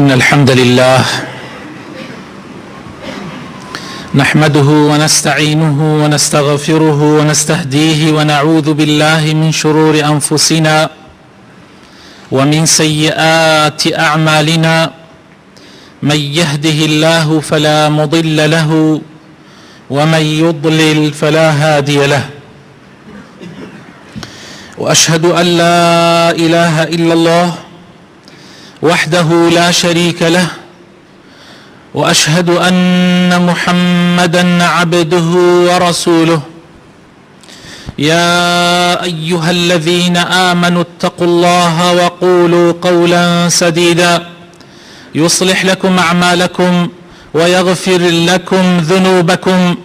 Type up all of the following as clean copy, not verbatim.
إن الحمد لله نحمده ونستعينه ونستغفره ونستهديه ونعوذ بالله من شرور أنفسنا ومن سيئات أعمالنا. من يهده الله فلا مضل له ومن يضلل فلا هادي له. وأشهد أن لا إله إلا الله وحده لا شريك له، وأشهد أن محمدا عبده ورسوله. يا أيها الذين آمنوا اتقوا الله وقولوا قولا سديدا يصلح لكم أعمالكم ويغفر لكم ذنوبكم،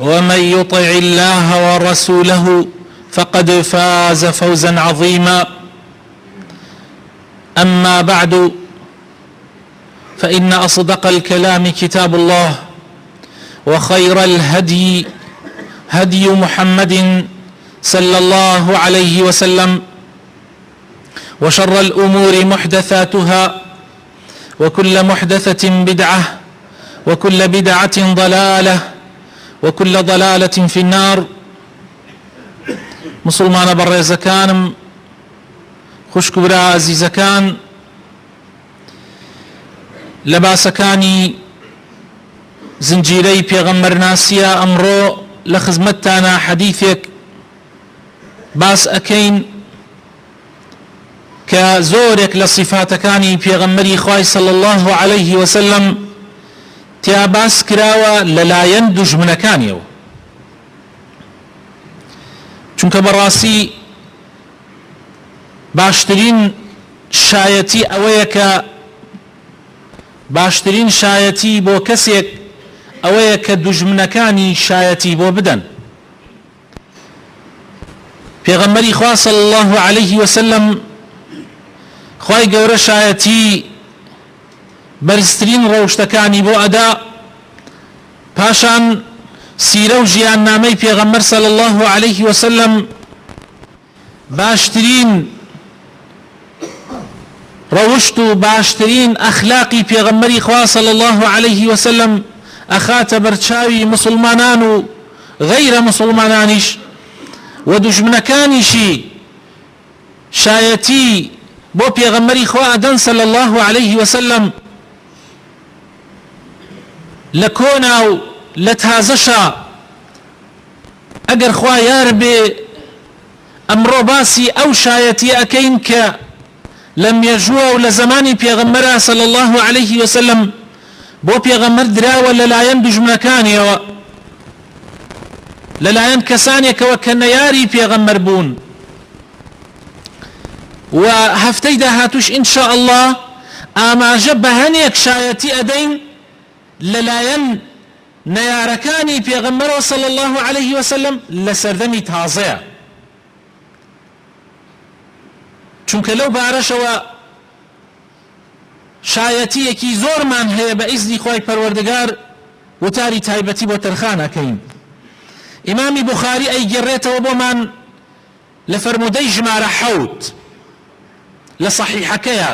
ومن يطع الله ورسوله فقد فاز فوزا عظيما. أما بعد، فإن أصدق الكلام كتاب الله، وخير الهدي هدي محمد صلى الله عليه وسلم، وشر الأمور محدثاتها، وكل محدثة بدعة، وكل بدعة ضلالة، وكل ضلالة في النار. مسلمان بەڕێزەکانم، خوشک و برا عەزیزەکان، لە باسەکانی زنجیرەی پێغەمبەرناسیە ئەمڕۆ لە خزمەتتانە حەدیثێک باس ئەکەین کە زۆرێک لە صفاتەکانی پێغەمبەری خوای صلی الله عليه وسلم تیا باس کراوە لەلایەن دوژمنەکانیەوە، چونکە بەڕاستی باشترین شایەتی ئەوەیە کە باشترین شایەتی بۆ کەسێک ئەوەیە کە دوژمنەکانی شایەتی بۆ بدەن. پێغەمبەری خوا صلی الله عليه وسلم خوای گەورە شایەتی بەرزترین ڕەوشتەکانی بۆ ئەدا، پاشان سیرە و ژیان نامەی پێغەمبەر صلی الله عليه وسلم باشترین ڕەوشت و باشترین ئەخلاقی پێغەمبەری خوا صلی الله عليه وسلم ئەخاتە بەرچاوی مسلمانان و غەیرە مسلمانانیش، و دوژمنەکانیشی شایەتی بۆ پێغەمبەری خوا ئەدەن صلی الله عليه وسلم. لە کۆنا و لە تازەشە ئەگەر خوا یار بێ ئەمڕۆ باسی ئەو شایەتی ئەکەین کە لە مێژووە و لە زمانی پێغەمبەرە صلی الله عليه وسلم بۆ پێغەمبەر دراوە لەلایەن دوژمنەکانیەوە، لەلایەن کەسانێکەوە کە نەیاری پێغەمبەر بوون. و هەفتەی داهاتوش ئینشاء الله ئاماژە بە هەنێک شایەتی ئەدەین لەلایەن نەیارەکانی پێغەمبەرەوە صلی الله عليه وسلم لە سەردەمی تازەیە، چونکە لەو بارەشەوە شایەتیەکی زۆرمان هەیە بە ئیزنی خوای پەروەردگار وتاری تایبەتی بۆ تەرخان ئەکەین. ئیمامی بوخاری ئەیگەڕێتەوە بۆمان لە فەرموودەی ژمارە 7 لە صەحیحەکەیە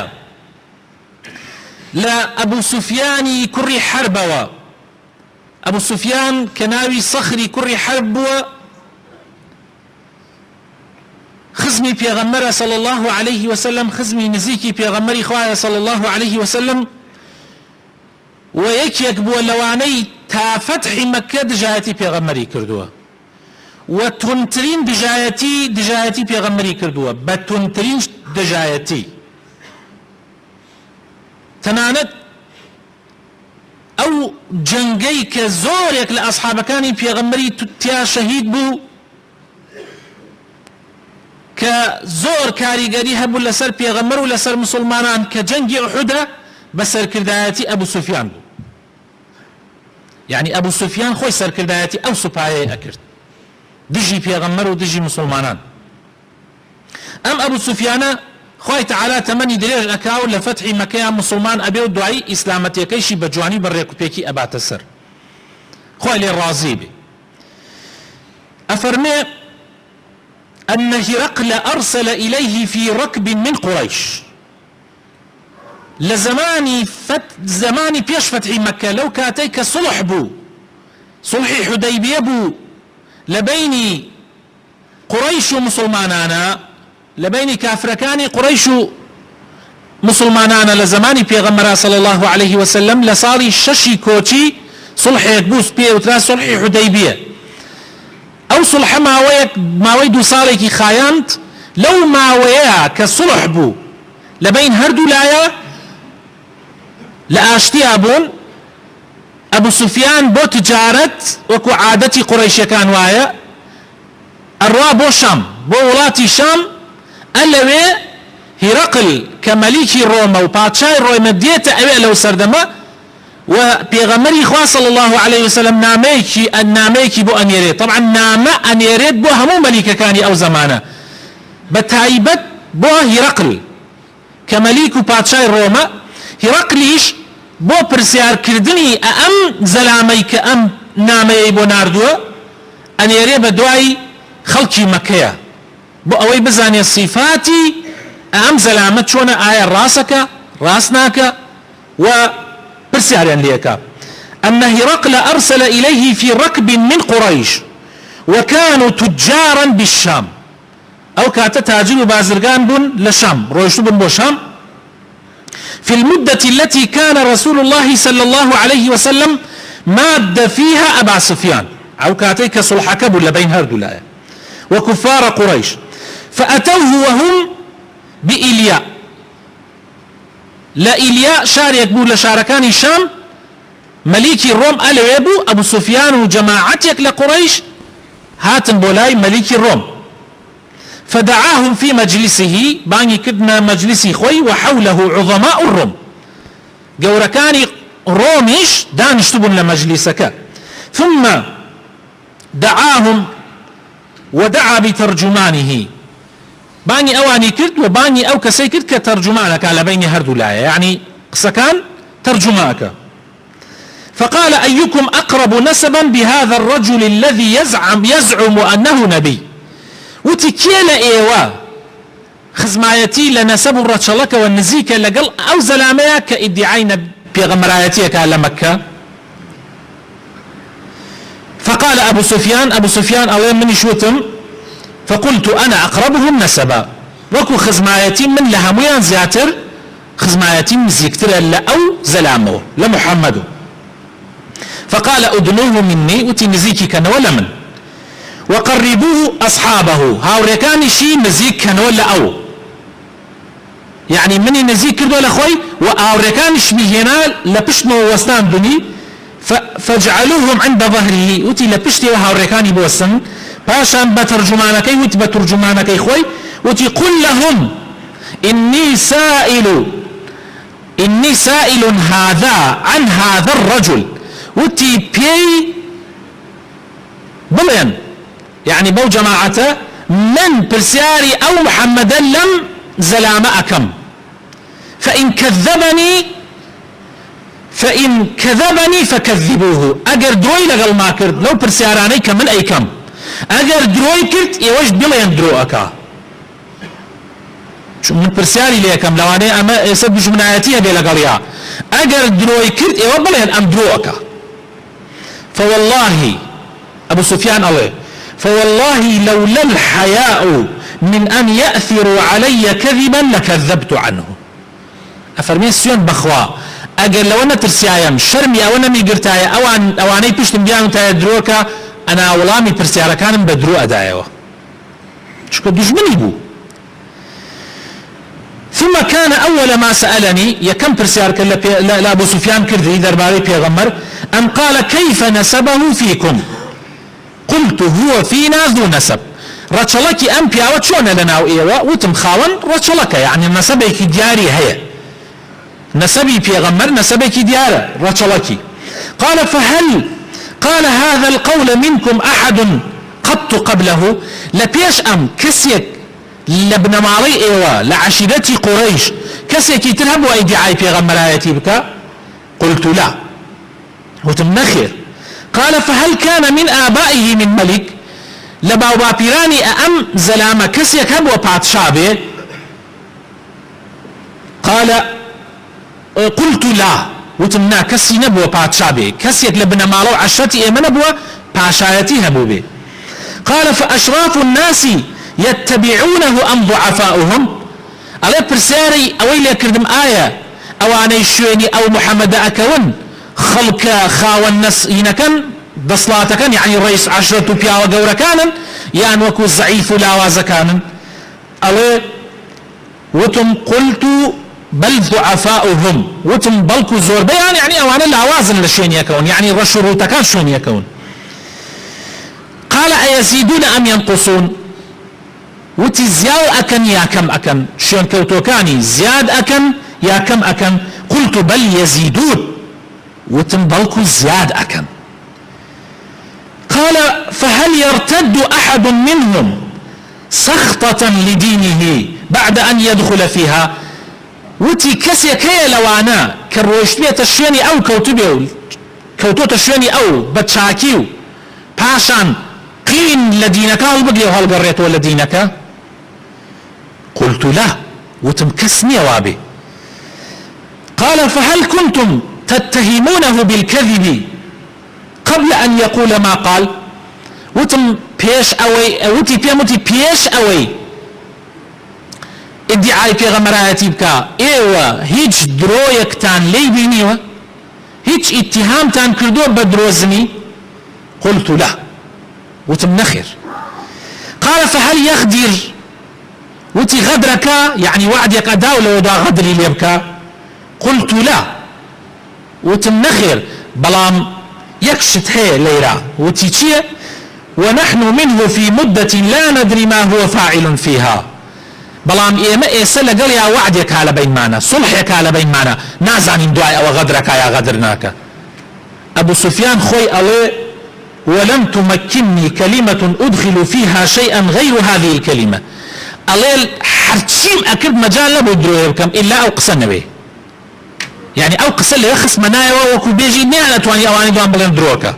لە ئەبوو سوفیانی کوڕی حەربەوە. ئەبوو سوفیان کە ناوی سەخری کوڕی حەرب بووە، خزمی پێغەمبەرە صلی الله عليه وسلم، خزمی نزیکی پێغەمبەری خوایە صلی الله عليه وسلم، و یەکێک بووە لەوانەی تا فەتحی مەککە دژایەتی پێغەمبەری کردووە، و تونترین دژایەتی پێغەمبەری کردووە، بە تونترین دژایەتی. تەنانەت ئەو جەنگەی کە زۆرێک لە ئەسحابەکانی پێغەمبەری تیا شەهید بوو، کە زۆر کاریگەری هەبوو لەسەر پێغەمبەر و لەسەر مسلمانان، کە جەنگی ئوحودە بە سەرکردایەتی ئەبوو سوفیان بوو. یعنی ئەبوو سوفیان خۆی سەرکردایەتی ئەو سوپایەی ئەکرد، دژی پێغەمبەر و دژی مسلمانان. ئەم ئەبوو سوفیانە خوای تعالی تەمەنی درێژ ئەکاو لە فەتحی مەکەیە مسلمان ئەبێ و دوایی ئیسلامەتیەکەیشی بە جوانی بەڕێکوپێکی ئەباتە سەر، خوای لێ ڕازی بێ. ئەفەرمێ أن هرقل أرسل إليه في ركب من قريش، زماني بيش فتح مكة لو كاتيك صلح بو صلح حديبية بو لبيني قريش ومسلمانانا لبيني كافركاني قريش مسلمانانا لزماني بيغمرا صلى الله عليه وسلم لصاري ششي كوتي صلح يكبوس بيه وترا صلح حديبية او صلح ما ويدو صالي خاينت لو ما ويا كصلح بو لبين هردو لايا لاشتي ابون ابو سفيان بو تجارت وكو عادتي قريش كان وايا الروا بو شام بو ولاتي شام الوي هرقل كمليكي روما وباتشاي روما ديتا اوي لو سردما وبيغمري خواه صلى الله عليه وسلم ناميكي بو انيري طبعا نام انيريت بو همو مليكة كاني او زمانه بتايبت بو هرقل كمليك وباتشاي روما هرقليش بو برسيار كردني ام زلاميك ام نامي بو ناردو انيري بدواي خلقي مكيا بو اوي بزاني الصفاتي ام زلامت شون آية راسك راسناك وبرسياريان ليك أن هرقل أرسل إليه في ركب من قريش وكانوا تجارا بالشام أو كاتتاجر بازرقان بن لشام رويشو بن بوشام في المدة التي كان رسول الله صلى الله عليه وسلم ماد فيها أبا سفيان أو كاتيك صلحك بل بين هردولا وكفار قريش فأتوه وهم بإلياء لا إلياء شار يكبر لشاركان الشام مليكي الروم ألويبو أبو سفيان وجماعتك لقريش هاتن بولاي مليكي الروم فدعاهم في مجلسه باني كدنا مجلسي خوي وحوله عظماء الروم جوركاني روميش دانشتبن لمجلسك ثم دعاهم ودعا بترجمانه باني اواني كرت وباني او كسي كرت كترجمانك على بين هردو لاية يعني قسكان ترجماك فقال ايكم اقرب نسبا بهذا الرجل الذي يزعم انه نبي وتكيلا ايوا خزمايتي لنسب الرجلك والنزيك لقل او زلاميك كادعين بغمرايتيك على مكة فقال ابو سفيان اولا من شوتم فقلت انا اقربهم نسبا وكو خزمايتي من لهميان زياتر خزمايتي مزيكتر الا او زلامو لمحمد فقال ادنوه مني وتي نزيكي كان ولا من وقربوه اصحابه هاوريكاني شي نزيك كان ولا او يعني مني نزيك كردو لاخوي واوريكاني شبيهنا لبشنو وسنان بني فاجعلوهم عند ظهره وتي لبشتي وهاوريكاني بوسن باشان بترجمانكي وتي بترجمانكي خوي وتي قل لهم اني سائل هذا عن هذا الرجل وتي بي بلين يعني بو جماعته من برسياري او محمدا لم زلام اكم فان كذبني فكذبوه اجر دروي لقل ما كرت لو برسياراني كمن اي كم اجر دروي كرت يوش بلين درو اكا شو من برسياري ليكم لو انا اما يسبب جمناياتيه بلا قريا اجر دروي كرت يوش بلين ام درو اكا فوالله ابو سفيان اوه فوالله لولا الحياء من ان يأثروا علي كذبا لكذبت عنه افرمي سيون بخوا اجل لو انا ترسيايم شرمي او انا ميقرتايا اواني بيشتم بيانو تايا دروكا انا ولامي ترسيارا كان بدرو ادايوه شكو دجمني بو ثم كان اول ما سألني يكم ترسيارك لا ابو سفيان كردي درباري بيغمر ان قال كيف نسبه فيكم قلت هو فينا ذو نسب رجلك ام بياوة شون لنا ايوا وتم خاون رجلك يعني نسبك دياري هي نسبي بيغمر نسبك ديارة رجلك قال فهل قال هذا القول منكم احد قط قبله لبيش ام كسيك لابن مالي ايوا لعشيرتي قريش كسيك يترهب وايدعاي بيغمر آياتي بك قلت لا وتم نخير قال فهل كان من آبائه من ملك لباو بابيراني أم زلامة كسيك هب وباتشابه قال قلت لا وتمنا كسي نبوة باتشابي كسيك لبنا مالو عشرتي ايما نبوة باشايتي هبوبي. قال فأشراف الناس يتبعونه أم ضعفاؤهم على برساري أويل كردم آية أو أنا الشويني أو محمد أكون خلق خاوى الناس ينكن دصلاتكن يعني رئيس عشرة بيا وقورة كان يعني وكو الزعيف لاوازة كان على وتم قلت بل ضعفاؤهم وتم بلكو زور بيان يعني أوانا لاوازن لشين يكون يعني رشروتكان شون يكون. قال أيزيدون أم ينقصون وتي زياو أكن يا كم أكن شون كوتوكاني زياد أكن يا كم أكن قلت بل يزيدون وتم بلكو زياد أكن. قال فهل يرتد أحد منهم سخطة لدينه بعد أن يدخل فيها وتي كسي كي لوانا كروشتية تشيني أو كوتو تشيني أو بتشاكيو باشان قين لدينك هالبقلي وهالقريت ولدينك قلت لا وتم كسني وابي. قال فهل كنتم تتهمونه بالكذب قبل أن يقول ما قال وتم بيش أوي وتي بيموتي بيش أوي ادعاء پیغمبرایتی بکا ایوه هیچ درویکتان لی بینیوه هیچ اتهامتان کردو بدروزنی قلت لا وتم نخير. قال فهل يغدر وتي غدرك يعني وعدك أداو لو دا غدري ليبكا قلت لا وتم نخير بلام يكشت هي ليرا وتي ونحن منه في مدة لا ندري ما هو فاعل فيها بلام إيما إيسا لقل يا وعدك على بين معنا صلحك على بين معنا نازعنين دعاء أو غدرك يا غدرناك. أبو سفيان خوي ألي ولم تمكنني كلمة أدخل فيها شيئا غير هذه الكلمة ألي حرشيم أكد مجال لابو درويبكم إلا أو قصن به يعني أو قصن لي يخص منايا وكو بيجي نعنى تواني أواني دوان بلين دروكا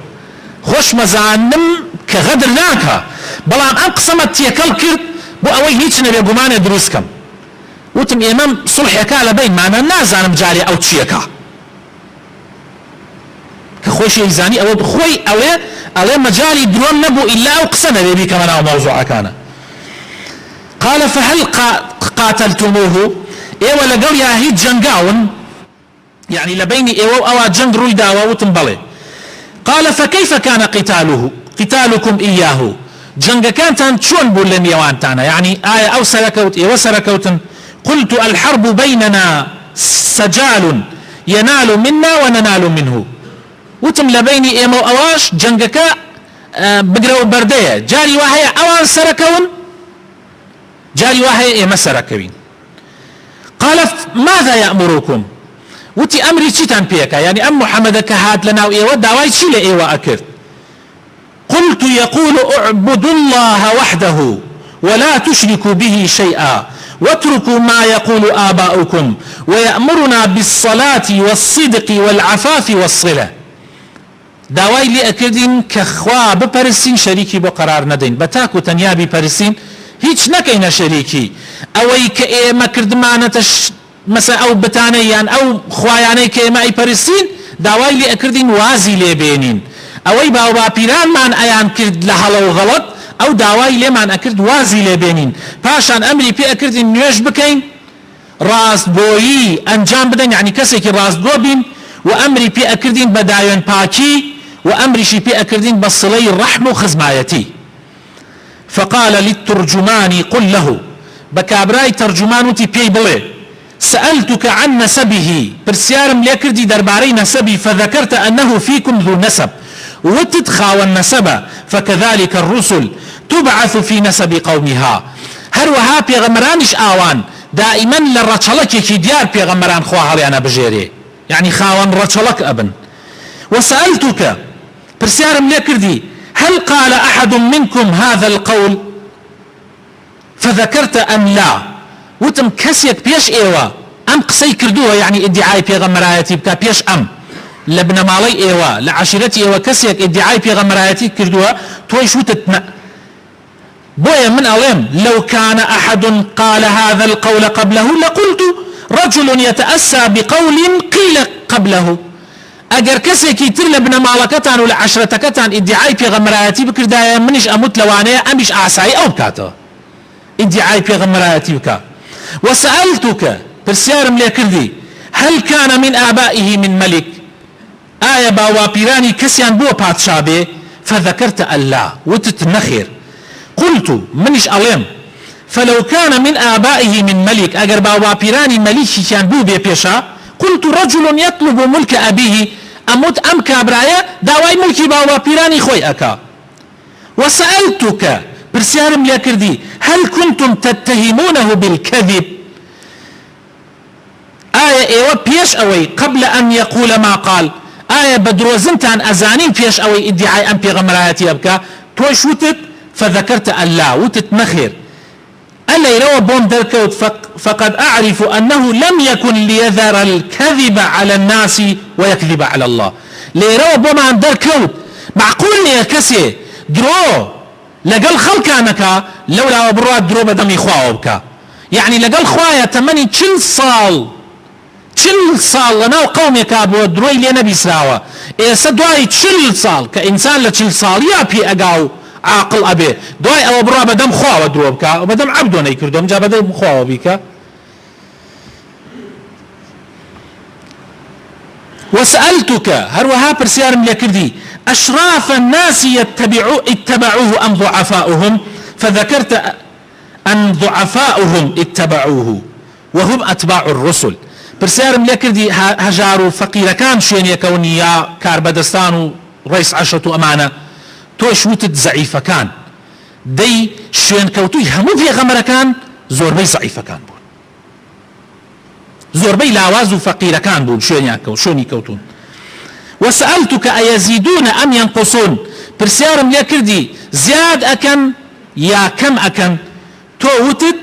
خوش مزانم كغدرناك بلام أم قسمت تيكال كرد بو اوي هيچ نبي غمان دروسكم وتم امام صلح يكا لبين معنا نازانم جاري او تشيكا كخوش يزاني او خوي اوي مجالي درون نبو الا او قسم بي كمان او موضوع كان. قال فهل قاتلتموه ايوا لقول يا هي جنگاون يعني لبيني ايوا او جنگ روي داوا وتم بلي. قال فكيف كان قتالكم اياه جنگ كانتان شون بولن يوانتانا يعني آية أو سركوت وسركوت قلت الحرب بيننا سجال ينال منا وننال منه وتم لبيني إيمو أواش جنگك بقرأوا بردية جاري واحية أوان سركون جاري واحية إيما سركوين. قال ماذا يأمركم وتي أمري چيتان بيكا يعني أم محمد كهات لنا وإيوا داواي شيل إيوا أكرت. قلت يقول اعبدوا الله وحده ولا تشركوا به شيئا واتركوا ما يقول آباؤكم ويأمرنا بالصلاة والصدق والعفاف والصلة. داوای لێ ئەکردین کە خوا بپەرستین شەریکی بۆ قەرار نەدەین بە تاک و تەنیا بیپەرستین هیچ نەکەینە شەریکی ئەوەی کە ئێمە کردمانەتە مەسەڵەن ئەو بتانەی یان ئەو خوایانەی کە ئێمە ئەیپەرستین داوای لێ ئەکردین وازی لێبێنین ئەوەی باو باپیرانمان ئەیان کرد لە هەڵە و غەڵەت ئەو داوای لێمان ئەکرد وازی لێبێنین پاشان ئەمری پێ ئەکردین نوێژ بکەین ڕاستگۆیی ئەنجام بدەین یعنی کەسێکی ڕاستگۆ بین و ئەمری پێ ئەکردین بە داوێن پاکی و ئەمریشی پێ ئەکردین بە سڵەی ڕەحم و خزمایەتی. فقال للترجمان قل له بكابراي ترجمان وتي بي بلي سألتك عن نسبه برسيارم ليكردي درباري نسبي فذكرت أنه فيكم ذو نسب وتتخاوى النسب فكذلك الرسل تبعث في نسب قومها. هروها بيغمرانش آوان دائما للرجلك كي ديار بيغمران خواها لأنا بجيري يعني خاوان رجلك أبن. وسألتك برسيارم ليكردي هل قال أحد منكم هذا القول فذكرت أم لا وتم كسيك بيش إيوا أم قصي كردوها يعني ادعاء بيغمرايتي بكا بيش أم لبن مالي إيوا لعشيرتي إيوا كسيك ادعاء بيغمرايتي كردوها تويش وتتنا بويا من أليم لو كان أحد قال هذا القول قبله لقلت رجل يتأسى بقول قيل قبله اگر کسی کی تر لبن مالکتان ولا عشرتکتان ادعای پیغمبراتی بکردای منش اموت لوانه امیش عسای او بکاته ادعای پیغمبراتی بکا وسألتك برسيارم لكردي هل كان من آبائه من ملك آية باوا بيراني كسيان بو باتشابه فذكرت الله وتتنخير قلت منش أليم فلو كان من آبائه من ملك أجر باوا بيراني ملك كان بو بيشا قلت رجل يطلب ملك أبيه أموت أم كابرايا داواي ملكي باوا بيراني خوي أكا وسألتك برسيارم لكردي هل كنتم تتهمونه بالكذب آية ايوه بيش اوي قبل ان يقول ما قال آية بدروزنتان ازانين بيش اوي ادعاء ام بيغمراتي ابكا توش وتت فذكرت الله وتت مخير ألا يروى بون دركوت فقد أعرف أنه لم يكن ليذر الكذب على الناس ويكذب على الله ليروى بون دركوت معقول يا كسي درو لقل خلقانك لولا وبروات درو بدمي خواهبك يعني لقل خوايا تمني چل صال لنا قومي كابو دروي لنا بيسراوة إيسا دواي چل صال كإنسان لچل صال يا بي أقاو عاقل أبي دواي أو بروا بدم خواهو دروبك وبدم عبدو نيكردوم جا بدم خواهو بيك وسألتك هروها برسيار مليكردي أشراف الناس اتبعوه أم ضعفاؤهم فذكرت أن ضعفاؤهم اتبعوه وهم أتباع الرسل برسيار مليكردي هجارو فقير كان شين يكوني يا كاربدستان رئيس عشرة أمانة توش وتد زعيفة كان دي شين كوتوي همو في غمرة كان زور بي زعيفة كان بون زور بي لاوازو فقير كان بون شين كوتون وسألتك أيزيدون أم ينقصون برسيار مليكردي زياد أكن يا كم أكن تو وتد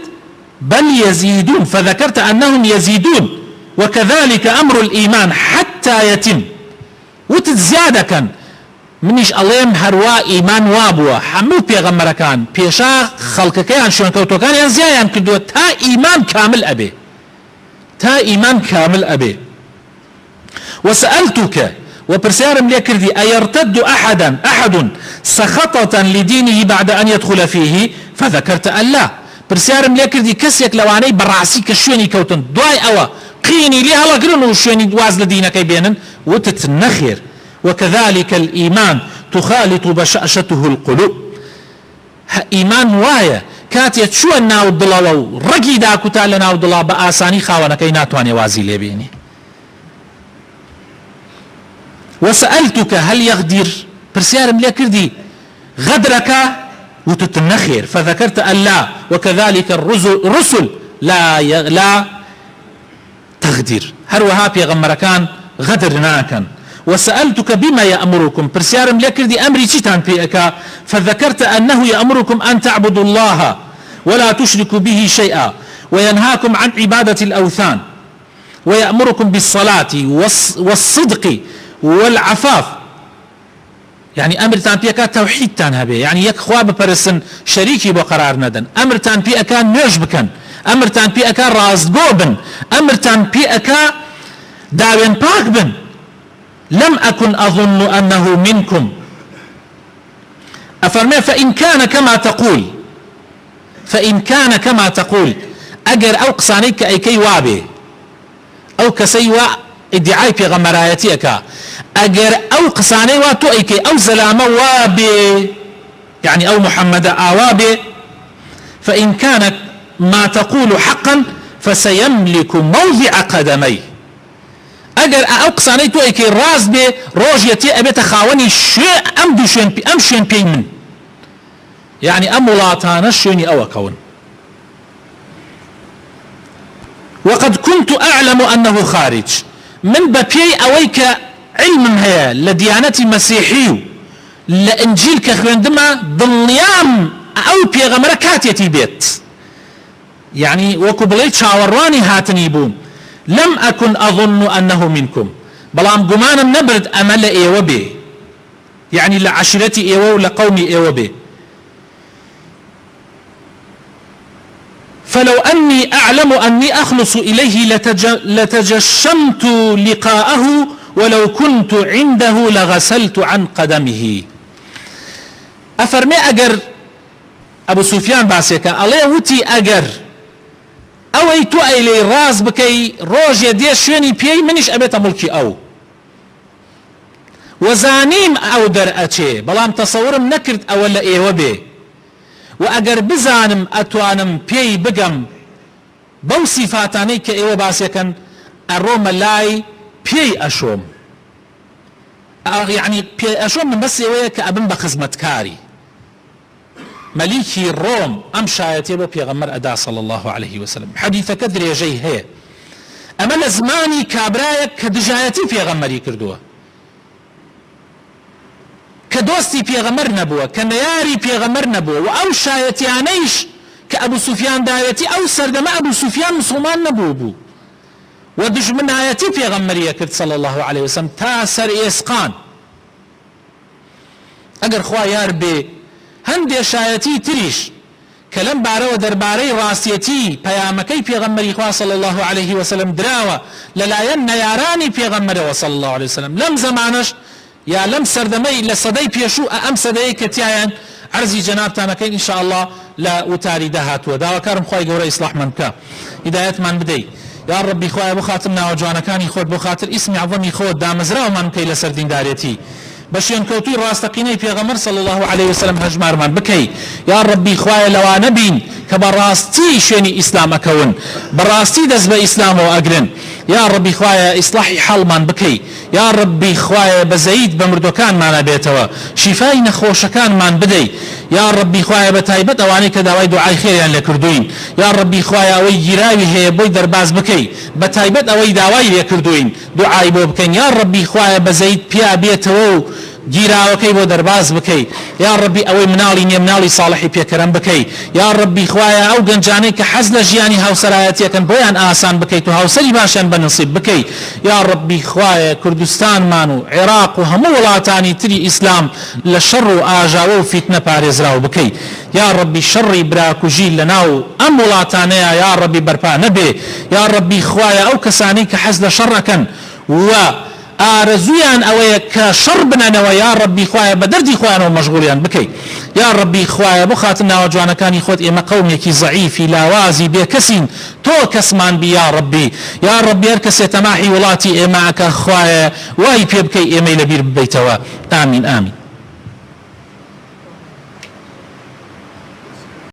بل يزيدون فذكرت أنهم يزيدون وكذلك أمر الإيمان حتى يتم وتزيادة كان منيش أليم هروا إيمان وابوا حمو بيغمرا كان بيشا خلق كيان شون كوتو كان ينزيان كدو تا إيمان كامل أبي وسألتك وبرسيار مليكردي أيرتد أحد سخطة لدينه بعد أن يدخل فيه فذكرت أن لا برسيار مليكردي كسيك لواني براسي كشوني كوتن دواي أوا قيني لي هلا قرنو شوني دواز لدينك بينن وتتنخير وكذلك الإيمان تخالط بشأشته القلوب إيمان وايا كاتية شو الناو الضلاو رقي دا كتال ناو الضلاو بآساني خاوانا كي ناتواني وازي لبيني وسألتك هل يغدر برسيار مليكردي غدرك وتتنخير فذكرت أن لا وكذلك الرسل لا تغدر هروها بيغمركان غدر ناكن وسألتك بما يأمركم برسيار مليكردي أمري تشتان بيئك فذكرت أنه يأمركم أن تعبدوا الله ولا تشركوا به شيئا وينهاكم عن عبادة الأوثان ويأمركم بالصلاة والصدق والعفاف يعني أمر تان بيئك توحيد تان هبه يعني يك خواب برسن شريكي بقرار ندن أمر تان بيئك نرج بكن أمر تان بيئك رازقو بن أمر تان بيئك داوين باك بن لم أكن أظن أنه منكم أفرمي فإن كان كما تقول أجر أو قصانيك أي كي وابي أو كسيوا ادعاء في غمرايتك أجر أو قصاني واتو أي كي أو زلامة وابي يعني أو محمد آوابي فإن كان ما تقول حقا فسيملك موضع قدمي اگر اقصاني تو اكي راز بي روجيتي ابي تخاوني شيء امشين بي من يعني امولاتانا شيني او كون وقد كنت اعلم انه خارج من بابي اويك علم هيا لديانتي مسيحي لانجيل كخوندما ضليام او بيغمرة كاتيتي بيت يعني وكبليت شاوراني هاتني بون لم أكن أظن أنه منكم بلام قمانا نبرد أمل إيوة بي يعني لعشيرتي إيوة ولقومي إيوة بي فلو أني أعلم أني أخلص إليه لتجشمت لقاءه ولو كنت عنده لغسلت عن قدمه. أفرمي أجر أبو سفيان باسيكا عليه وتي أجر أوي تو أيلي راز بكي روج يدي شويني بيي منش أبيت ملكي أو وزانيم أو در أتشي بلام تصورم نكرت أولا إيه وبي وأجر بزانم أتوانم بيي بقم بو صفاتاني كإيوه باسيكا الروم لاي بيي أشوم يعني بيي أشوم من بس إيوه كأبن بخزمتكاري مليكي الروم أم شايتي بو بيغمر أدا صلى الله عليه وسلم حديث كدر يجي هي أما لزماني كابرايك كدجايتي بيغمري كردوه كدوستي بيغمر نبوه كنياري بيغمر نبوه وأو شايتيانيش كأبو سفيان دايتي أو سردما أبو سفيان مسلمان نبوه ودجمن آيتي بيغمري كرد صلى الله عليه وسلم تاسر إسقان أقر خوا ياربي هندي شايتي تريش كلام بارو درباري راسيتي بيامكي بيغمري خوا صلى الله عليه وسلم دراوة للاين نياراني بيغمري صلى الله عليه وسلم لم زمانش يا لم سردمي لصدي بيشو أم صدي كتيان عرزي جنابتنا كين إن شاء الله لا وتاري دهات وداوا كرم خواي قوري إصلاح منك هداية من بدي يا ربي خواي بخاطرنا وجوانا كان يخوض بخاطر اسمي عظمي خود دامزرا ومن كي لسردين داريتي بشين كوتي راستقيني في غمر صلى الله عليه وسلم هجمار من بكي يا ربي خواي لوا نبين كبراستي شيني إسلام كون براستي دز بإسلام وأقرن يا ربي خوايا إصلاحي حال من بكي يا ربي خوايا بزيد بمردوكان معنا بيتوا شفاي نخوشكان من بدي يا ربي خوايا بتايبت اواني كداوي دعاي خير يعني لكردوين يا ربي خوايا اوي جراوي هي بوي درباز بكي بتايبت اوي داوي لكردوين دعاي بو بكين يا ربي خوايا بزيد بيا بيتوا گیراوەکەی بۆ دەرباز بکەی یا ڕەبی ئەوەی مناڵی نییە مناڵی ساڵحی پێکەرم بکەی یا ڕەبی خوایە ئەو گەنجانەی کە حەز لە ژیانی هاوسەرایەتیەکەن بۆیان ئاسان بکەیت و هاوسەری باشیان بەنسیب بکەی یا ڕەبی خوایە کوردستانمان و عێراق و هەموو وڵاتانی تری ئیسلام لە شەڕ و ئاژاوە و فیتنە پارێزراو بکەی یا ڕەبی شەڕی براکوژی لەناو ئەم وڵاتانەیە یا ڕەبی بەرپا نەبێ یا ڕەبی خوایە ئەو کەسانەی کە حەز لە شەڕەکەن و آرزویان ئەوەیە کە شەڕ بنەنەوە یا ڕەبی خوایە بە دەردی خۆیانەوە مەشغوڵیان بکەی یا ڕەبی خوایە بۆ خاتر ناوە جوانەکانی خۆت ئێمە قەومێکی زەعیفی لاوازی بێکەسین تۆ کەسمان بی یا ڕەبی یا ڕەبی هەر کەسێ تەماحی وڵاتی ئێمە ئەکە خوایە وای پێ بکەی ئێمەی لەبیر ببەیتەوە ئامین ئامین